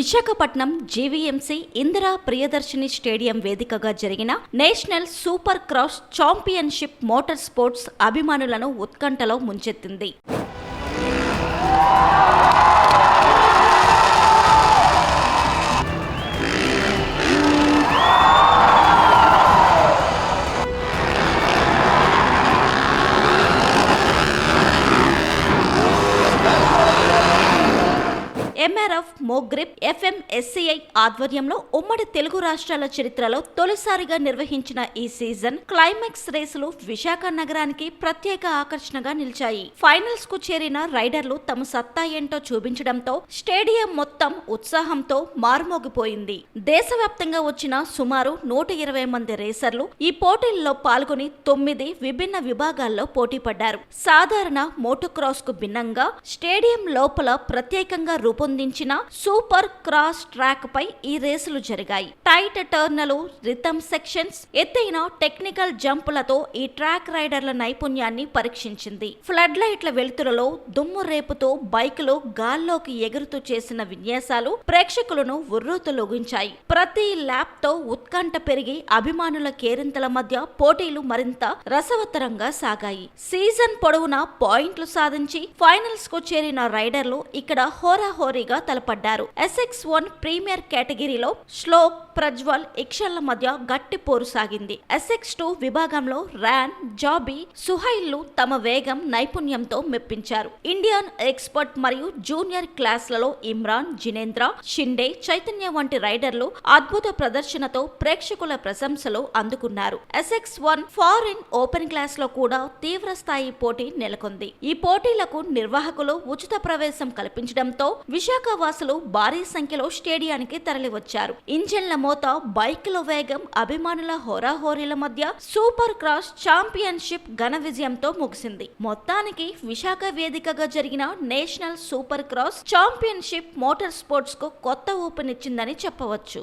Visakhapatnam GVMC Indira Priyadarshini stadium వేదికగా జరిగిన national super cross championship motor sports అభిమానులను ఉత్కంఠలో ముంచెత్తింది. ఎంఆర్ఎఫ్, మోగ్రిప్, ఎఫ్ఎంఎస్సీఐ ఆధ్వర్యంలో ఉమ్మడి తెలుగు రాష్ట్రాల చరిత్రలో తొలిసారిగా నిర్వహించిన ఈ సీజన్ క్లైమాక్స్ రేసులు విశాఖ నగరానికి ప్రత్యేక ఆకర్షణగా నిలిచాయి. ఫైనల్స్ కు చేరిన రైడర్లు తమ సత్తా ఏంటో చూపించడంతో స్టేడియం మొత్తం ఉత్సాహంతో మారుమోగిపోయింది. దేశవ్యాప్తంగా వచ్చిన సుమారు 120 మంది రేసర్లు ఈ పోటీల్లో పాల్గొని 9 విభిన్న విభాగాల్లో పోటీ పడ్డారు. సాధారణ మోటోక్రాస్ కు భిన్నంగా స్టేడియం లోపల ప్రత్యేకంగా రూపొందించిన సూపర్ క్రాస్ ట్రాక్ పై ఈ రేసులు జరిగాయి. టైట్ టర్న్లు, రిథమ్ సెక్షన్స్, ఎత్తైన టెక్నికల్ జంపులతో ఈ ట్రాక్ రైడర్ల నైపుణ్యాన్ని పరీక్షించింది. ఫ్లడ్ లైట్ల వెలుతురులో దుమ్ము రేపుతూ బైకులు గాల్లోకి ఎగురుతూ చేసిన విన్యాసాలు ప్రేక్షకులను ఉర్రూతలొగించాయి. ప్రతి ల్యాప్ తో ఉత్కంఠ పెరిగి అభిమానుల కేరింతల మధ్య పోటీలు మరింత రసవత్తరంగా సాగాయి. సీజన్ పొడవునా పాయింట్లు సాధించి ఫైనల్స్ కు చేరిన రైడర్లు ఇక్కడ హోరాహోరీగా తలపడ్డారు. SX1 ప్రీమియర్ కేటగిరీలో శ్లోక్, ప్రజ్వల్, ఇక్షన్ల మధ్య గట్టి పోరు సాగింది. SX2 విభాగంలో ర్యాన్, జాబీ, సుహైల్లు తమ వేగం, నైపుణ్యంతో మెప్పించారు. ఇండియన్ ఎక్స్పర్ట్ మరియు జూనియర్ క్లాస్లలో ఇమ్రాన్, జినేంద్ర, షిండే, చైతన్య వంటి రైడర్లు అద్భుత ప్రదర్శనతో ప్రేక్షకుల ప్రశంసలు అందుకున్నారు. SX1 ఫారిన్ ఓపెన్ క్లాస్ లో కూడా తీవ్ర స్థాయి పోటీ నెలకొంది. ఈ పోటీలకు నిర్వాహకులు ఉచిత ప్రవేశం కల్పించడంతో విశాఖ వాసులు భారీ సంఖ్యలో స్టేడియానికి తరలివచ్చారు. ఇంజన్ల మోత, బైకుల వేగం, అభిమానుల హోరాహోరీల మధ్య సూపర్ క్రాస్ ఛాంపియన్షిప్ ఘన విజయంతో ముగిసింది. మొత్తానికి విశాఖ వేదికగా జరిగిన national super cross championship motor sports కు కొత్త ఊపినిచ్చిందని చెప్పవచ్చు.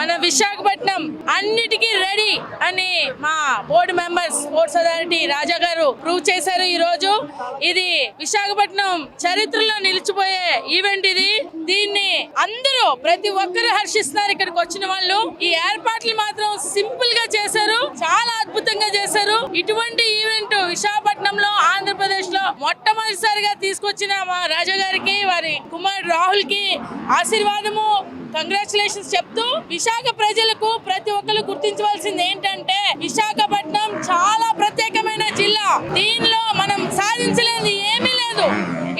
మన విశాఖపట్నం అన్నిటికీ రెడీ అని మా బోర్డు మెంబర్స్, స్పోర్ట్స్ అథారిటీ రాజా గారు ప్రూవ్ చేశారు. ఈ రోజు ఇది విశాఖపట్నం చరిత్రలో నిలిచిపోయే ఈవెంట్. దీన్ని అందరూ ప్రతి ఒక్కరు హర్షిస్తున్నారు. ఇక్కడికి వచ్చిన వాళ్ళు ఈ ఏర్పాట్లు మాత్రం సింపుల్ గా చేశారు, చాలా అద్భుతంగా చేశారు. ఇటువంటి ఈవెంట్ విశాఖపట్నంలో, ఆంధ్రప్రదేశ్ లో మొట్టమొదటిసారిగా తీసుకొచ్చిన మా రాజా గారికి, వారి కుమారుడు రాహుల్ కి ఆశీర్వాదము, కంగ్రాచులేషన్స్ చెప్తూ విశాఖ ప్రజలకు ప్రతి ఒక్కరు గుర్తించవలసింది ఏంటంటే విశాఖపట్నం చాలా ప్రత్యేకమైన జిల్లా. దీనిలో మనం సాధించలేదు ఏమీ లేదు.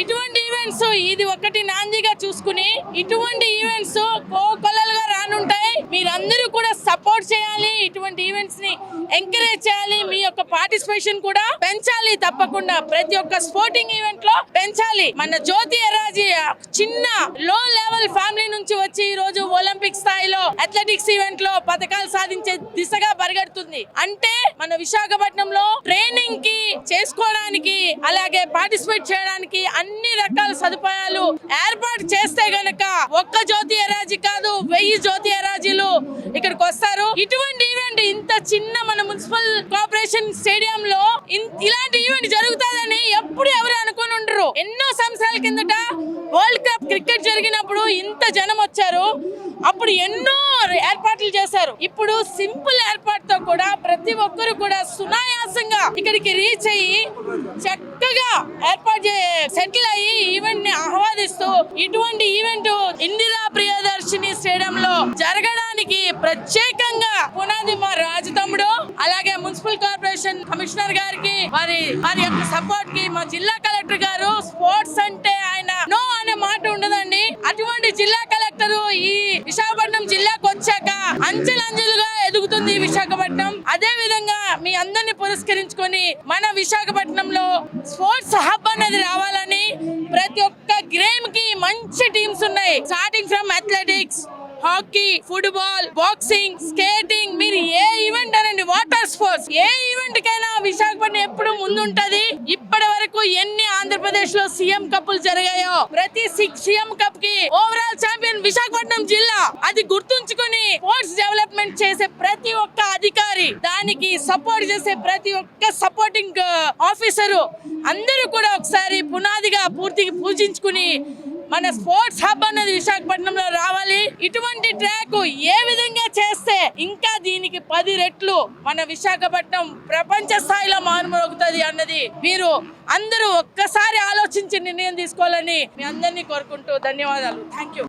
ఇటువంటి ఈవెంట్స్ ఇది ఒకటి నాందిగా చూసుకుని ఇటువంటి ఈవెంట్స్ కోకొల్లలుగా రానుంటాయి. మీరందరూ కూడా సపోర్ట్ చేయాలి, ఇటువంటి ఈవెంట్స్ ని ఎంకరేజ్ చేయాలి, మీ యొక్క పార్టిసిపేషన్ కూడా పెంచాలి. తప్పకుండా ప్రతి ఒక్క స్పోర్టింగ్ ఈవెంట్ లో పెంచాలి. మన జ్యోతి ఎర్రాజీ చిన్న లో లెవెల్ ఫ్యామిలీ నుంచి వచ్చి ఈ రోజు ఒలింపిక్ స్థాయిలో అథ్లెటిక్స్ ఈవెంట్ లో పథకాలు సాధించే దిశగా పరిగెడుతుంది. అంటే మన విశాఖపట్నంలో ట్రైనింగ్ కి చేసుకోవడానికి, అలాగే పార్టిసిపేట్ చేయడానికి అన్ని రకాల సదుపాయాలు ఏర్పాటు చేస్తే గనక ఒక్క జ్యోతి ఎర్రాజీ కాదు, 1000 జ్యోతి ఎర్రాజీలు ఇక్కడికి వస్తారు. ఇటువంటి ఈవెంట్ ఇంత చిన్న మన మున్సిపల్ కార్పొరేషన్ స్టేడియం లో ఇలాంటి ఈవెంట్ జరుగుతుందని ఎప్పుడు ఎవరు అనుకుని ఉండరు. ఎన్నో సంవత్సరాల కిందట వరల్డ్ కప్ క్రికెట్ జరిగినప్పుడు ఇంత జనం వచ్చారు, అప్పుడు ఎన్నో ఏర్పాట్లు చేశారు. ఇప్పుడు సింపుల్ ఏర్పాటుతో కూడా ప్రతి ఒక్కరు కూడా సునాయాసంగా ఇక్కడికి రీచ్ అయ్యి చక్కగా ఏర్పాటు సెటిల్ అయ్యి ఈవెంట్ ని ఆహ్వాదిస్తూ ఇటువంటి ఈవెంట్ ఇందిరా ప్రియదర్శిని స్టేడియం లో జరగడానికి ప్రత్యేకంగా పునాది మా రాజు తమ్ముడు, అలాగే మున్సిపల్ కార్పొరేషన్ కమిషనర్ గారికి, వారి యొక్క సపోర్ట్ కి మా జిల్లా కలెక్టర్ గారు. స్పోర్ట్స్ అంటే ఆయన నో అనే మాట ఉండదండి. అటువంటి జిల్లా కలెక్టర్ ఈ విశాఖపట్నం జిల్లాకు వచ్చాక అంచెలంచెలుగా ఎదుగుతుంది విశాఖపట్నం. అదే విధంగా మీ అందరిని పురస్కరించుకొని మన విశాఖపట్నంలో స్పోర్ట్స్ హబ్ అనేది రావాలని ప్రతి ఒక్క గేమ్ కి మంచి టీమ్స్ ఉన్నాయి. Starting from athletics, hockey, football, boxing, skating, మీరు ఏ ఈవెంట్ అనండి, వాటర్ స్పోర్ట్స్ ఏ ఈవెంట్ కైనా విశాఖపట్నం ఎప్పుడు ముందుంటది. ఇప్పటి వరకు ఎన్ని ఆంధ్ర ఆంధ్రప్రదేశ్ లో సీఎం కప్పులు జరిగాయో ప్రతి సీఎం కప్ కి ఓవరాల్ ఛాంపియన్ విశాఖపట్నం జిల్లా. అది గుర్తుంచుకుని స్పోర్ట్స్ డెవలప్మెంట్ చేసే ప్రతి ఒక్క అధికారి, దానికి సపోర్ట్ చేసే ప్రతి ఒక్క సపోర్టింగ్ ఆఫీసరు అందరూ కూడా ఒకసారి పునాదిగా పూర్తిగా పూజించుకుని మన స్పోర్ట్స్ హబ్ అన్నది విశాఖపట్నంలో రావాలి. ఇటువంటి ట్రాక్ ఏ విధంగా చేస్తే ఇంకా దీనికి 10 రెట్లు మన విశాఖపట్నం ప్రపంచ స్థాయిలో మారుమోగుతుంది అన్నది మీరు అందరూ ఒక్కసారి ఆలోచించి నిర్ణయం తీసుకోవాలని మీ అందరినీ కోరుకుంటూ ధన్యవాదాలు. Thank you.